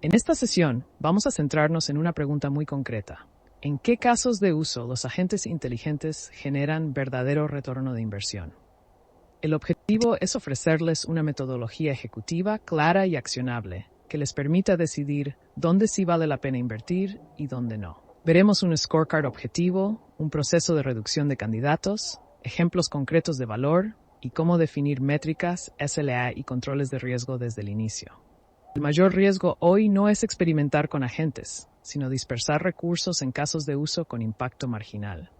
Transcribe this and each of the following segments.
En esta sesión, vamos a centrarnos en una pregunta muy concreta. ¿En qué casos de uso los agentes inteligentes generan verdadero retorno de inversión? El objetivo es ofrecerles una metodología ejecutiva clara y accionable que les permita decidir dónde sí vale la pena invertir y dónde no. Veremos un scorecard objetivo, un proceso de reducción de candidatos, ejemplos concretos de valor y cómo definir métricas, SLA y controles de riesgo desde el inicio. El mayor riesgo hoy no es experimentar con agentes, sino dispersar recursos en casos de uso con impacto marginal.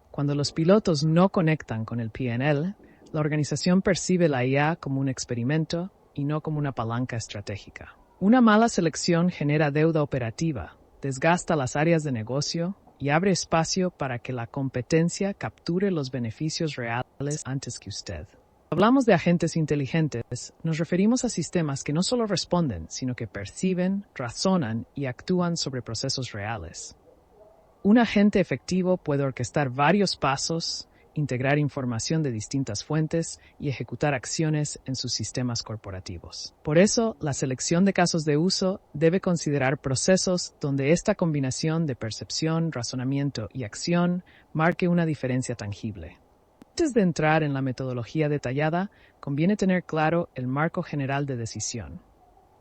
Cuando los pilotos no conectan con el P&L, la organización percibe la IA como un experimento y no como una palanca estratégica. Una mala selección genera deuda operativa, desgasta las áreas de negocio y abre espacio para que la competencia capture los beneficios reales antes que usted. Cuando hablamos de agentes inteligentes, nos referimos a sistemas que no solo responden, sino que perciben, razonan y actúan sobre procesos reales. Un agente efectivo puede orquestar varios pasos, integrar información de distintas fuentes y ejecutar acciones en sus sistemas corporativos. Por eso, la selección de casos de uso debe considerar procesos donde esta combinación de percepción, razonamiento y acción marque una diferencia tangible. Antes de entrar en la metodología detallada, conviene tener claro el marco general de decisión.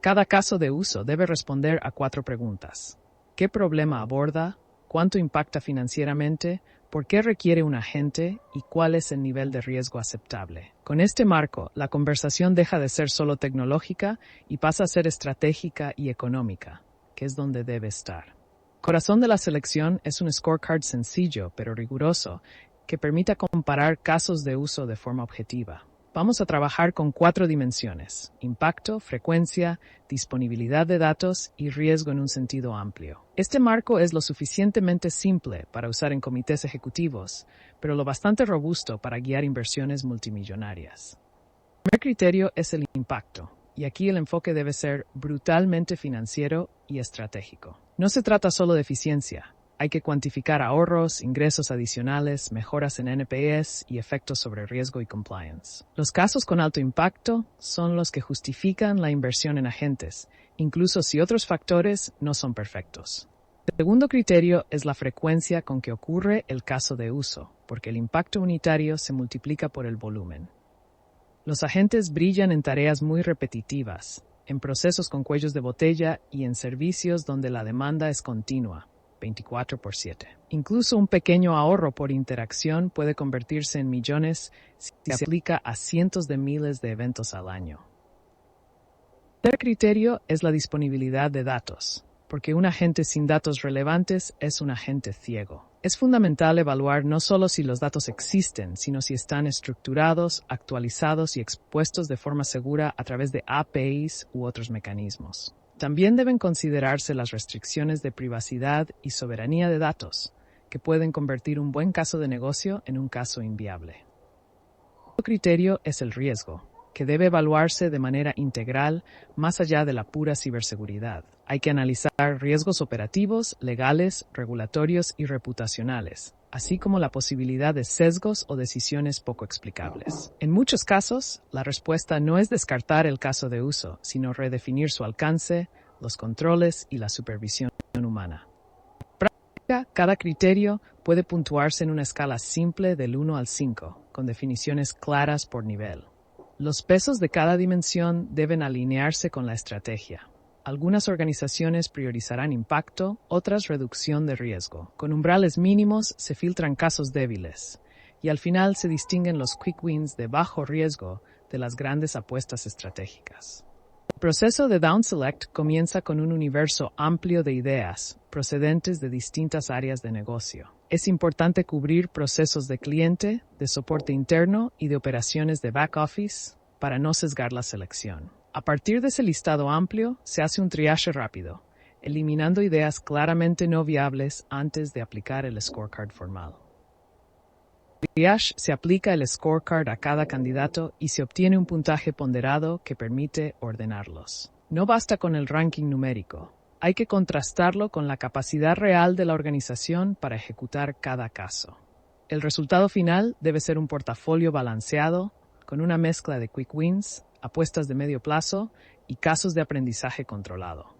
Cada caso de uso debe responder a 4 preguntas. ¿Qué problema aborda? ¿Cuánto impacta financieramente? ¿Por qué requiere un agente? ¿Y cuál es el nivel de riesgo aceptable? Con este marco, la conversación deja de ser solo tecnológica y pasa a ser estratégica y económica, que es donde debe estar. El corazón de la selección es un scorecard sencillo pero riguroso que permita comparar casos de uso de forma objetiva. Vamos a trabajar con 4 dimensiones: impacto, frecuencia, disponibilidad de datos y riesgo en un sentido amplio. Este marco es lo suficientemente simple para usar en comités ejecutivos, pero lo bastante robusto para guiar inversiones multimillonarias. El primer criterio es el impacto, y aquí el enfoque debe ser brutalmente financiero y estratégico. No se trata solo de eficiencia. Hay que cuantificar ahorros, ingresos adicionales, mejoras en NPS y efectos sobre riesgo y compliance. Los casos con alto impacto son los que justifican la inversión en agentes, incluso si otros factores no son perfectos. El segundo criterio es la frecuencia con que ocurre el caso de uso, porque el impacto unitario se multiplica por el volumen. Los agentes brillan en tareas muy repetitivas, en procesos con cuellos de botella y en servicios donde la demanda es continua. 24/7. Incluso un pequeño ahorro por interacción puede convertirse en millones si se aplica a cientos de miles de eventos al año. El tercer criterio es la disponibilidad de datos, porque un agente sin datos relevantes es un agente ciego. Es fundamental evaluar no solo si los datos existen, sino si están estructurados, actualizados y expuestos de forma segura a través de APIs u otros mecanismos. También deben considerarse las restricciones de privacidad y soberanía de datos, que pueden convertir un buen caso de negocio en un caso inviable. Otro criterio es el riesgo, que debe evaluarse de manera integral más allá de la pura ciberseguridad. Hay que analizar riesgos operativos, legales, regulatorios y reputacionales, así como la posibilidad de sesgos o decisiones poco explicables. En muchos casos, la respuesta no es descartar el caso de uso, sino redefinir su alcance, los controles y la supervisión humana. En práctica, cada criterio puede puntuarse en una escala simple del 1 al 5, con definiciones claras por nivel. Los pesos de cada dimensión deben alinearse con la estrategia. Algunas organizaciones priorizarán impacto, otras reducción de riesgo. Con umbrales mínimos se filtran casos débiles y al final se distinguen los quick wins de bajo riesgo de las grandes apuestas estratégicas. El proceso de down select comienza con un universo amplio de ideas procedentes de distintas áreas de negocio. Es importante cubrir procesos de cliente, de soporte interno y de operaciones de back office para no sesgar la selección. A partir de ese listado amplio, se hace un triaje rápido, eliminando ideas claramente no viables antes de aplicar el scorecard formal. En el triaje se aplica el scorecard a cada candidato y se obtiene un puntaje ponderado que permite ordenarlos. No basta con el ranking numérico. Hay que contrastarlo con la capacidad real de la organización para ejecutar cada caso. El resultado final debe ser un portafolio balanceado, con una mezcla de quick wins, apuestas de medio plazo y casos de aprendizaje controlado.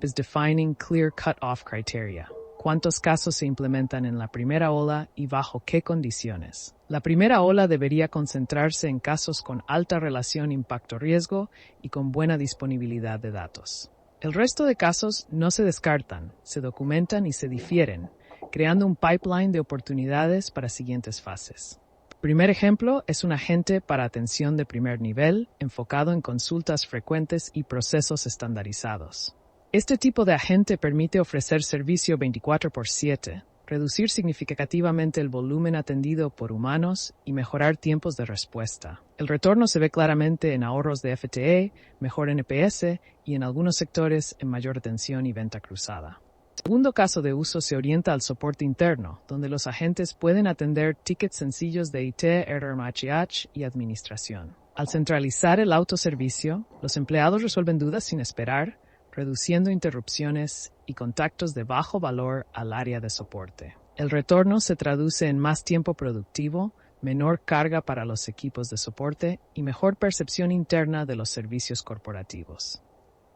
is defining clear cut-off criteria. ¿Cuántos casos se implementan en la primera ola y bajo qué condiciones? La primera ola debería concentrarse en casos con alta relación impacto-riesgo y con buena disponibilidad de datos. El resto de casos no se descartan, se documentan y se difieren, creando un pipeline de oportunidades para siguientes fases. El primer ejemplo es un agente para atención de primer nivel enfocado en consultas frecuentes y procesos estandarizados. Este tipo de agente permite ofrecer servicio 24/7, reducir significativamente el volumen atendido por humanos y mejorar tiempos de respuesta. El retorno se ve claramente en ahorros de FTE, mejor NPS y en algunos sectores en mayor atención y venta cruzada. El segundo caso de uso se orienta al soporte interno, donde los agentes pueden atender tickets sencillos de IT, RMHH y administración. Al centralizar el autoservicio, los empleados resuelven dudas sin esperar, reduciendo interrupciones y contactos de bajo valor al área de soporte. El retorno se traduce en más tiempo productivo, menor carga para los equipos de soporte y mejor percepción interna de los servicios corporativos.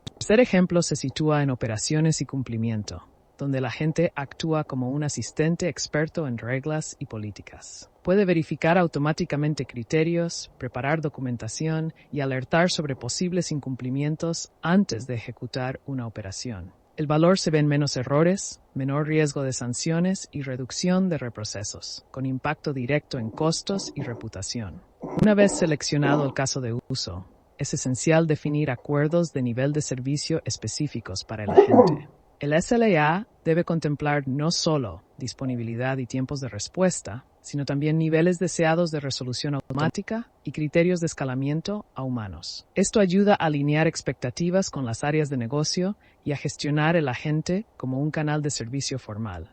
El tercer ejemplo se sitúa en operaciones y cumplimiento, donde la gente actúa como un asistente experto en reglas y políticas. Puede verificar automáticamente criterios, preparar documentación y alertar sobre posibles incumplimientos antes de ejecutar una operación. El valor se ve en menos errores, menor riesgo de sanciones y reducción de reprocesos, con impacto directo en costos y reputación. Una vez seleccionado el caso de uso, es esencial definir acuerdos de nivel de servicio específicos para el agente. El SLA debe contemplar no solo disponibilidad y tiempos de respuesta, sino también niveles deseados de resolución automática y criterios de escalamiento a humanos. Esto ayuda a alinear expectativas con las áreas de negocio y a gestionar el agente como un canal de servicio formal.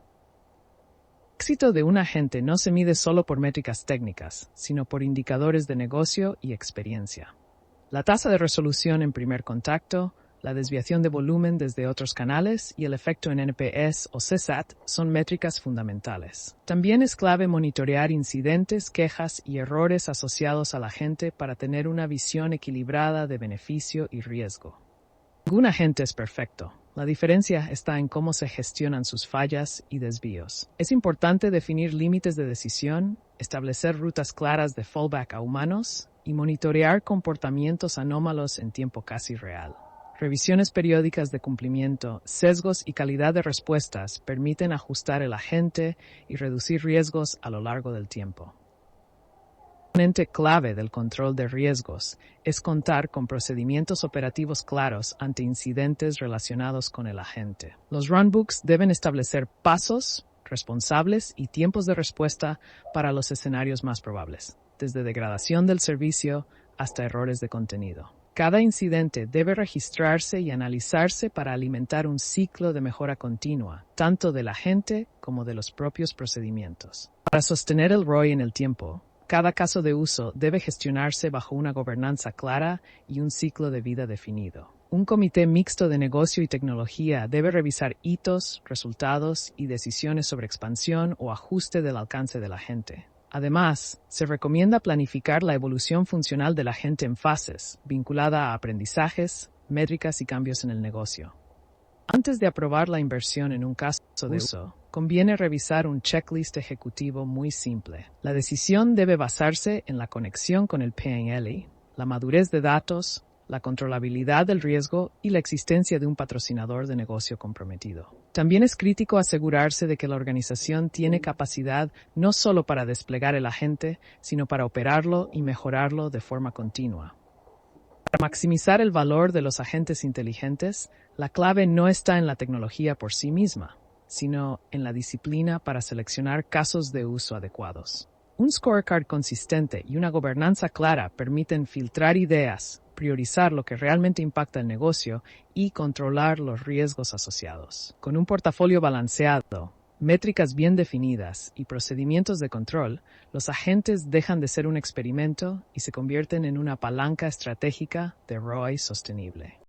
El éxito de un agente no se mide solo por métricas técnicas, sino por indicadores de negocio y experiencia. La tasa de resolución en primer contacto, la desviación de volumen desde otros canales y el efecto en NPS o CSAT son métricas fundamentales. También es clave monitorear incidentes, quejas y errores asociados al agente para tener una visión equilibrada de beneficio y riesgo. Ningún agente es perfecto. La diferencia está en cómo se gestionan sus fallas y desvíos. Es importante definir límites de decisión, establecer rutas claras de fallback a humanos y monitorear comportamientos anómalos en tiempo casi real. Revisiones periódicas de cumplimiento, sesgos y calidad de respuestas permiten ajustar el agente y reducir riesgos a lo largo del tiempo. Un componente clave del control de riesgos es contar con procedimientos operativos claros ante incidentes relacionados con el agente. Los runbooks deben establecer pasos, responsables y tiempos de respuesta para los escenarios más probables, desde degradación del servicio hasta errores de contenido. Cada incidente debe registrarse y analizarse para alimentar un ciclo de mejora continua, tanto del agente como de los propios procedimientos. Para sostener el ROI en el tiempo, cada caso de uso debe gestionarse bajo una gobernanza clara y un ciclo de vida definido. Un comité mixto de negocio y tecnología debe revisar hitos, resultados y decisiones sobre expansión o ajuste del alcance del agente. Además, se recomienda planificar la evolución funcional del agente en fases, vinculada a aprendizajes, métricas y cambios en el negocio. Antes de aprobar la inversión en un caso de uso, conviene revisar un checklist ejecutivo muy simple. La decisión debe basarse en la conexión con el P&L, la madurez de datos, la controlabilidad del riesgo y la existencia de un patrocinador de negocio comprometido. También es crítico asegurarse de que la organización tiene capacidad no solo para desplegar el agente, sino para operarlo y mejorarlo de forma continua. Para maximizar el valor de los agentes inteligentes, la clave no está en la tecnología por sí misma, sino en la disciplina para seleccionar casos de uso adecuados. Un scorecard consistente y una gobernanza clara permiten filtrar ideas, priorizar lo que realmente impacta el negocio y controlar los riesgos asociados. Con un portafolio balanceado, métricas bien definidas y procedimientos de control, los agentes dejan de ser un experimento y se convierten en una palanca estratégica de ROI sostenible.